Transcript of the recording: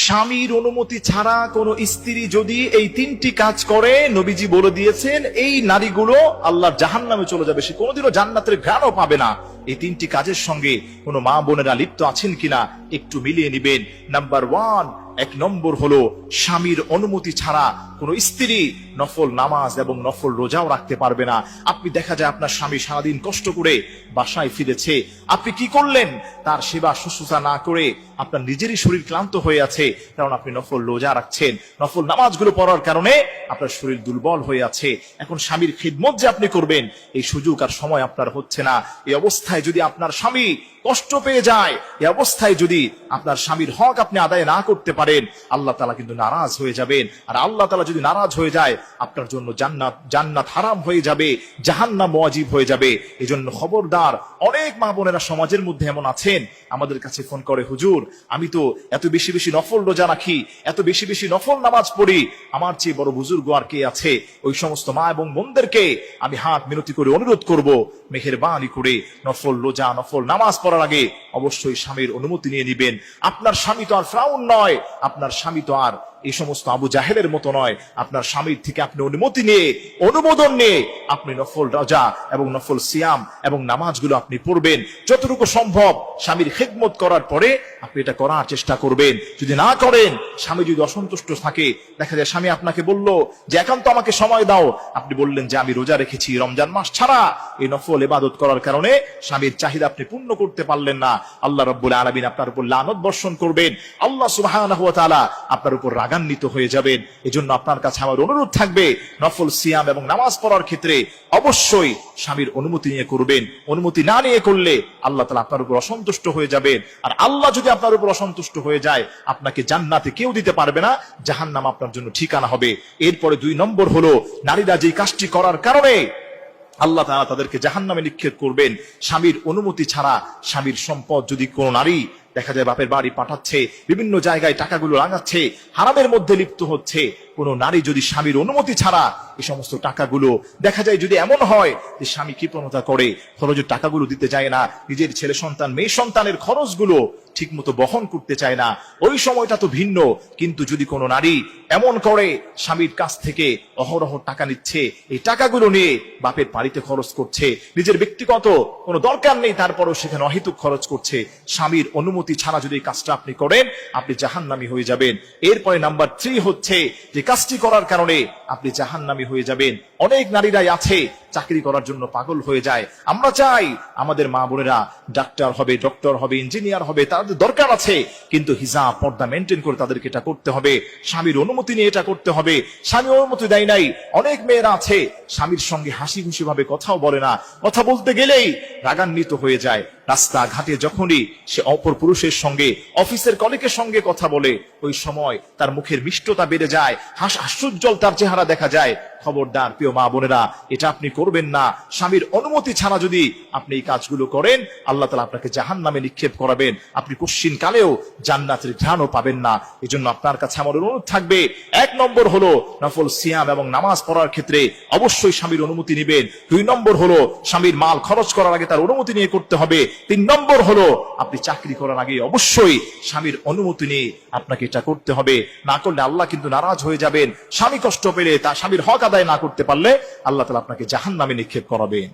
স্বামীর অনুমতি ছাড়া কোন স্ত্রী যদি এই তিনটি কাজ করে, নবীজি বলে দিয়েছেন এই নারীগুলো আল্লাহর জাহান্নামে চলে যাবে, সে কোনোদিনও জান্নাতের ঘ্রাণও পাবে না। এই তিনটি কাজের সঙ্গে কোন মা বোনেরা লিপ্ত আছেন কিনা একটু মিলিয়ে নিবেন। নাম্বার 1, 1 নম্বর হলো স্বামীর অনুমতি ছাড়া কোন স্ত্রী নফল নামাজ এবং নফল রোজাও রাখতে পারবে না। আপনি দেখা যায় আপনার স্বামী সারাদিন কষ্ট করে বাসায় ফিরেছে, আপনি কি করলেন? তার সেবা শুশ্রূষা না করে আপনার নিজেরই শরীর ক্লান্ত হয়ে আছে, কারণ আপনি নফল রোজা রাখছেন, নফল নামাজগুলো পড়ার কারণে আপনার শরীর দুর্বল হয়ে আছে। এখন স্বামীর খিদমত যে আপনি করবেন এই সুযোগ আর সময় আপনার হচ্ছে না। এই অবস্থায় যদি আপনার স্বামী কষ্ট পেয়ে যায়, এই অবস্থায় যদি আপনার স্বামীর হক আপনি আদায় না করতে পারেন, আল্লাহ তাআলা কিন্তু নারাজ হয়ে যাবেন। আর আল্লাহ তাআলা যদি নারাজ হয়ে যায়, আপনার জন্য জান্নাত হারাম হয়ে যাবে, জাহান্নাম ওয়াজিব হয়ে যাবে। এজন্য খবরদার। অনেক মা বোনেরা সমাজের মধ্যে এমন আছেন, আমাদের কাছে ফোন করে, হুজুর আমি তো এত বেশি বেশি নফল রোজা রাখি, এত বেশি বেশি নফল নামাজ পড়ি, আমার চেয়ে বড় বুজুর্গ আর কে আছে? ওই সমস্ত মা এবং বোনদেরকে আমি হাত মিনতি করে অনুরোধ করব, মেহেরবানি করে নফল রোজা নফল নামাজ পড়ার আগে অবশ্যই স্বামীর অনুমতি নিয়ে নিবেন। আপনার স্বামী তো আর ফিরআউন নয়, আপনার স্বামী তো আর এই সমস্ত আবু জাহেলের মতো নয়। আপনার স্বামীর থেকে আপনি অনুমতি নিয়ে, অনুমোদন নিয়ে আপনি নফল রোজা এবং নফল সিয়াম এবং নামাজগুলো আপনি পড়বেন। যতটুকু সম্ভব স্বামীর খিদমত করার পরে আপনি এটা করার চেষ্টা করবেন। যদি না করেন, স্বামী যদি অসন্তুষ্ট থাকে, দেখা যায় স্বামী আপনাকে বলল যে একান্ত আমাকে সময় দাও, আপনি বললেন যে আমি রোজা রেখেছি, রমজান মাস ছাড়া এই নফল ইবাদত করার কারণে স্বামীর চাহিদা আপনি পূর্ণ করতে পারলেন না, আল্লাহ রাব্বুল আলামিন আপনার উপর লানত বর্ষণ করবেন, আল্লাহ সুবহানাহু ওয়া তাআলা আপনার উপর রাগান্বিত হয়ে যাবেন। এজন্য আপনার কাছে আমার অনুরোধ থাকবে, নফল সিয়াম এবং নামাজ পড়ার ক্ষেত্রে অবশ্যই স্বামীর অনুমতি নিয়ে করবেন। অনুমতি না নিয়ে করলে আল্লাহ তাআলা আপনার উপর অসন্তুষ্ট হয়ে যাবেন। আর আল্লাহ যদি আপনার উপর অসন্তুষ্ট হয়ে যায়, আপনাকে জান্নাতে কেউ দিতে পারবে না, জাহান্নাম আপনার জন্য ঠিকানা হবে। এরপরে 2 নম্বর হলো, নারীরা যে কাজটি করার কারণে আল্লাহ তাআলা তাদেরকে জাহান্নামে নিক্ষেপ করবেন, স্বামীর অনুমতি ছাড়া স্বামীর সম্পদ যদি কোনো নারী দেখা যায় বাপের বাড়ি পাঠাচ্ছে, বিভিন্ন জায়গায় টাকাগুলো লাগাচ্ছে, হারামের মধ্যে লিপ্ত হচ্ছে, কোন নারী যদি স্বামীর অনুমতি ছাড়া এই সমস্ত টাকাগুলো দেখা যায়, যদি এমন হয় যে স্বামী কৃপণতা করে খরচের টাকাগুলো দিতে চায় না, নিজের ছেলে সন্তান মেয়ে সন্তানের খরচগুলো ঠিক মতো বহন করতে চায় না, ওই সময়টা তো ভিন্ন। কিন্তু যদি কোনো নারী এমন করে স্বামীর কাছ থেকে অহরহ টাকা নিচ্ছে, এই টাকাগুলো নিয়ে বাপের বাড়িতে খরচ করছে, নিজের ব্যক্তিগত কোনো দরকার নেই তারপরও সেখানে অহেতুক খরচ করছে, স্বামীর অনুমতি ছাড়া যদি এই কাজটা আপনি করেন, আপনি জাহান্নামী হয়ে যাবেন। এরপরে নাম্বার 3 হচ্ছে যে কাজটি করার কারণে আপনি জাহান্নামী হয়ে যাবেন। অনেক নারীরাই আছে চাকরি করার জন্য পাগল হয়ে যায়। আমরা চাই আমাদের মা বোনেরা ডাক্তার হবে, ডক্টর হবে, ইঞ্জিনিয়ার হবে, তাদের দরকার আছে, কিন্তু হিজাব পর্দা মেনটেন করে তাদেরকে এটা করতে হবে, স্বামীর অনুমতি নিয়ে এটা করতে হবে। স্বামী অনুমতি দেয় নাই, অনেক মেয়েরা আছে স্বামীর সঙ্গে হাসি খুশি ভাবে কথাও বলে না, কথা বলতে গেলেই রাগান্বিত হয়ে যায়। রাস্তা ঘাটে যখনই সে অপর পুরুষের সঙ্গে, অফিসের কলিগের সঙ্গে কথা বলে, ওই সময় তার মুখের মিষ্টতা বেড়ে যায়, হাস্যোজ্জ্বল তার চেহারা দেখা যায়। খবরদার প্রিয় মা বোনেরা, এটা আপনি করবেন না। স্বামীর অনুমতি ছাড়া যদি আপনি এই কাজগুলো করেন, আল্লাহ তাআলা আপনাকে জাহান্নামে নিক্ষেপ করাবেন, আপনি কশ্চিন কালেও জান্নাতের ঘ্রাণও পাবেন না। এজন্য আপনার কাছে আমার অনুরোধ থাকবে, 1 নম্বর হলো নফল সিয়াম এবং নামাজ পড়ার ক্ষেত্রে অবশ্যই স্বামীর অনুমতি নেবেন। 2 নম্বর হলো স্বামীর মাল খরচ করার আগে তার অনুমতি নিয়ে করতে হবে। 3 নম্বর হলো আপনি চাকরি করার আগে অবশ্যই স্বামীর অনুমতি নিয়ে আপনাকে এটা করতে হবে। না করলে আল্লাহ কিন্তু নারাজ হয়ে যাবেন। স্বামী কষ্ট পেলে, তার স্বামীর হক আদায় না করতে পারলে আল্লাহ তাআলা আপনাকে জাহান্নামে নিক্ষেপ করাবেন।